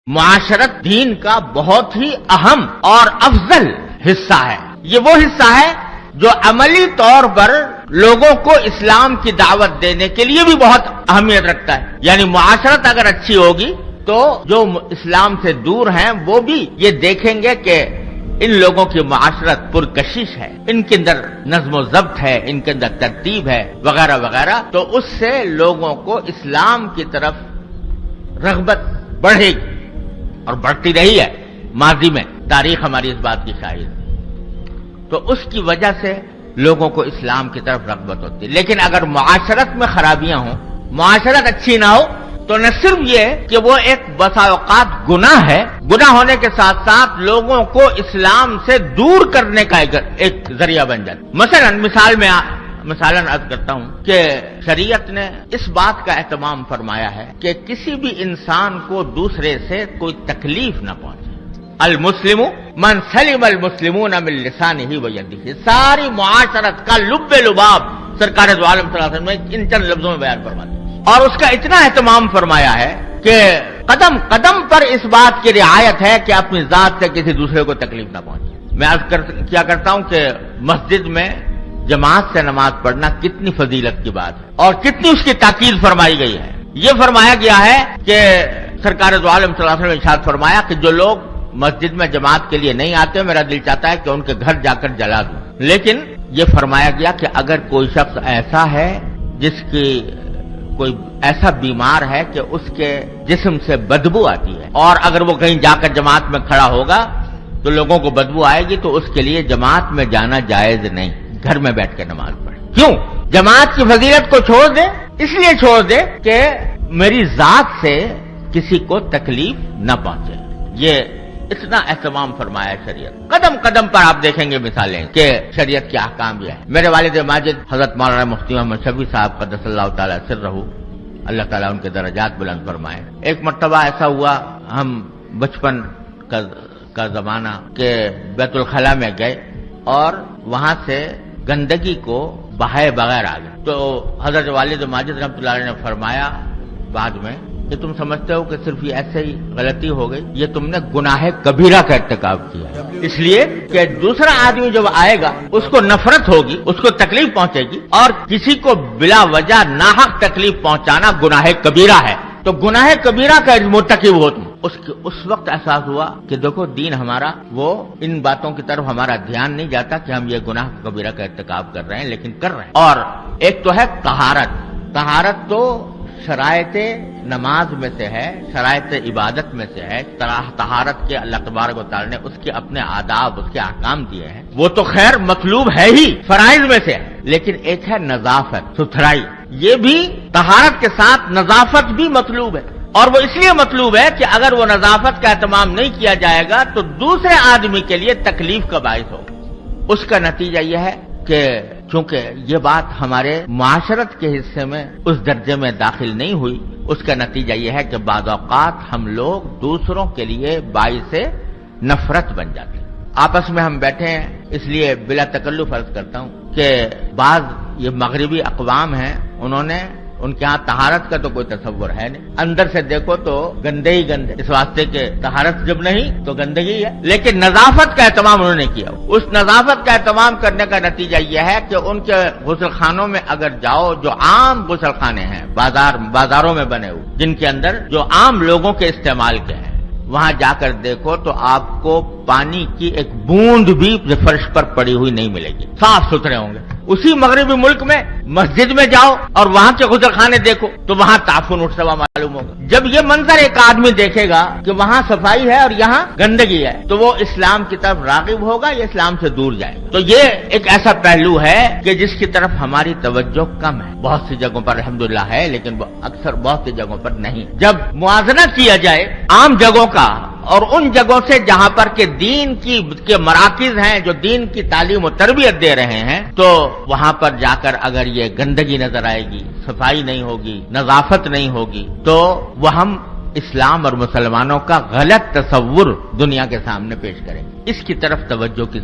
معاشرت دین کا بہت ہی اہم اور افضل حصہ ہے۔ یہ وہ حصہ ہے جو عملی طور پر لوگوں کو اسلام کی دعوت دینے کے لیے بھی بہت اہمیت رکھتا ہے۔ یعنی معاشرت اگر اچھی ہوگی تو جو اسلام سے دور ہیں وہ بھی یہ دیکھیں گے کہ ان لوگوں کی معاشرت پرکشش ہے، ان کے اندر نظم و ضبط ہے، ان کے اندر ترتیب ہے وغیرہ وغیرہ، تو اس سے لوگوں کو اسلام کی طرف رغبت بڑھے گی اور بڑھتی رہی ہے۔ ماضی میں تاریخ ہماری اس بات کی شاہد ہے۔ تو اس کی وجہ سے لوگوں کو اسلام کی طرف رغبت ہوتی ہے۔ لیکن اگر معاشرت میں خرابیاں ہوں، معاشرت اچھی نہ ہو، تو نہ صرف یہ کہ وہ ایک بسا اوقات گناہ ہے، گناہ ہونے کے ساتھ ساتھ لوگوں کو اسلام سے دور کرنے کا ایک ذریعہ بن جاتا ہے۔ مثلاً عرض کرتا ہوں کہ شریعت نے اس بات کا اہتمام فرمایا ہے کہ کسی بھی انسان کو دوسرے سے کوئی تکلیف نہ پہنچے۔ المسلم من سلم المسلمون من لسانہ و یدہ، ساری معاشرت کا لب لباب سرکار دو عالم صلی اللہ علیہ وسلم نے ان چند لفظوں میں بیان فرمایا اور اس کا اتنا اہتمام فرمایا ہے کہ قدم قدم پر اس بات کی رعایت ہے کہ اپنی ذات سے کسی دوسرے کو تکلیف نہ پہنچے۔ میں عرض کیا کرتا ہوں کہ مسجد میں جماعت سے نماز پڑھنا کتنی فضیلت کی بات ہے اور کتنی اس کی تاکید فرمائی گئی ہے۔ یہ فرمایا گیا ہے کہ سرکار دو عالم صلی اللہ علیہ وسلم نے ارشاد فرمایا کہ جو لوگ مسجد میں جماعت کے لیے نہیں آتے میرا دل چاہتا ہے کہ ان کے گھر جا کر جلا دوں۔ لیکن یہ فرمایا گیا کہ اگر کوئی شخص ایسا ہے جس کی کوئی ایسا بیمار ہے کہ اس کے جسم سے بدبو آتی ہے اور اگر وہ کہیں جا کر جماعت میں کھڑا ہوگا تو لوگوں کو بدبو آئے گی، تو اس کے لیے جماعت میں جانا جائز نہیں، گھر میں بیٹھ کے نماز پڑھے۔ کیوں؟ جماعت کی فضیلت کو چھوڑ دے، اس لیے چھوڑ دے کہ میری ذات سے کسی کو تکلیف نہ پہنچے۔ یہ اتنا اہتمام فرمایا ہے شریعت۔ قدم قدم پر آپ دیکھیں گے مثالیں کہ شریعت کے احکام یہ ہے۔ میرے والد ماجد حضرت مولانا مفتی محمد شفیع صاحب قدس اللہ تعالی سرہ، اللہ تعالیٰ ان کے درجات بلند فرمائے، ایک مرتبہ ایسا ہوا، ہم بچپن کا زمانہ کہ بیت الخلاء میں گئے اور وہاں سے گندگی کو بہائے بغیر آ گئے، تو حضرت والد ماجد رحمۃ اللہ علیہ نے فرمایا بعد میں کہ تم سمجھتے ہو کہ صرف یہ ایسے ہی غلطی ہو گئی، یہ تم نے گناہ کبیرہ کا ارتکاب کیا ہے، اس لیے کہ دوسرا آدمی جب آئے گا اس کو نفرت ہوگی، اس کو تکلیف پہنچے گی، اور کسی کو بلا وجہ ناحق تکلیف پہنچانا گناہ کبیرہ ہے، تو گناہ کبیرہ کا مرتکب ہو تم۔ اس وقت احساس ہوا کہ دیکھو دین ہمارا وہ ان باتوں کی طرف ہمارا دھیان نہیں جاتا کہ ہم یہ گناہ کبیرہ کا ارتکاب کر رہے ہیں، لیکن کر رہے ہیں۔ اور ایک تو ہے طہارت، طہارت تو شرائط نماز میں سے ہے، شرائط عبادت میں سے ہے۔ طہارت کے اللہ تبارک و تعالی نے اس کے اپنے آداب، اس کے احکام دیے ہیں، وہ تو خیر مطلوب ہے ہی، فرائض میں سے ہے، لیکن ایک ہے نظافت، ستھرائی، یہ بھی طہارت کے ساتھ نظافت بھی مطلوب ہے، اور وہ اس لیے مطلوب ہے کہ اگر وہ نظافت کا اہتمام نہیں کیا جائے گا تو دوسرے آدمی کے لیے تکلیف کا باعث ہوگا۔ اس کا نتیجہ یہ ہے کہ چونکہ یہ بات ہمارے معاشرت کے حصے میں اس درجے میں داخل نہیں ہوئی، اس کا نتیجہ یہ ہے کہ بعض اوقات ہم لوگ دوسروں کے لیے باعث نفرت بن جاتے ہیں۔ آپس میں ہم بیٹھے ہیں، اس لیے بلا تکلف عرض کرتا ہوں کہ بعض یہ مغربی اقوام ہیں، ان کے ہاں طہارت کا تو کوئی تصور ہے نہیں، اندر سے دیکھو تو گندے ہی گندے، اس واسطے کہ طہارت جب نہیں تو گندگی ہے، لیکن نظافت کا اہتمام انہوں نے کیا۔ اس نظافت کا اہتمام کرنے کا نتیجہ یہ ہے کہ ان کے غسل خانوں میں اگر جاؤ، جو عام غسل خانے ہیں بازاروں میں بنے ہوئے، جن کے اندر جو عام لوگوں کے استعمال کے ہیں، وہاں جا کر دیکھو تو آپ کو پانی کی ایک بوند بھی فرش پر پڑی ہوئی نہیں ملے گی، صاف ستھرے ہوں گے۔ اسی مغربی ملک میں مسجد میں جاؤ اور وہاں کے غسل خانے دیکھو تو وہاں تعفن اٹھتا معلوم ہوگا۔ جب یہ منظر ایک آدمی دیکھے گا کہ وہاں صفائی ہے اور یہاں گندگی ہے تو وہ اسلام کی طرف راغب ہوگا یا اسلام سے دور جائے گا۔ تو یہ ایک ایسا پہلو ہے کہ جس کی طرف ہماری توجہ کم ہے، بہت سی جگہوں پر الحمدللہ ہے، لیکن اکثر بہت سی جگہوں پر نہیں۔ جب موازنہ کیا جائے عام جگہوں کا اور ان جگہوں سے جہاں پر کہ دین کے مراکز ہیں جو دین کی تعلیم و تربیت دے رہے ہیں، تو وہاں پر جا کر اگر یہ گندگی نظر آئے گی، صفائی نہیں ہوگی، نظافت نہیں ہوگی، تو وہ ہم اسلام اور مسلمانوں کا غلط تصور دنیا کے سامنے پیش کریں گے۔ اس کی طرف توجہ کی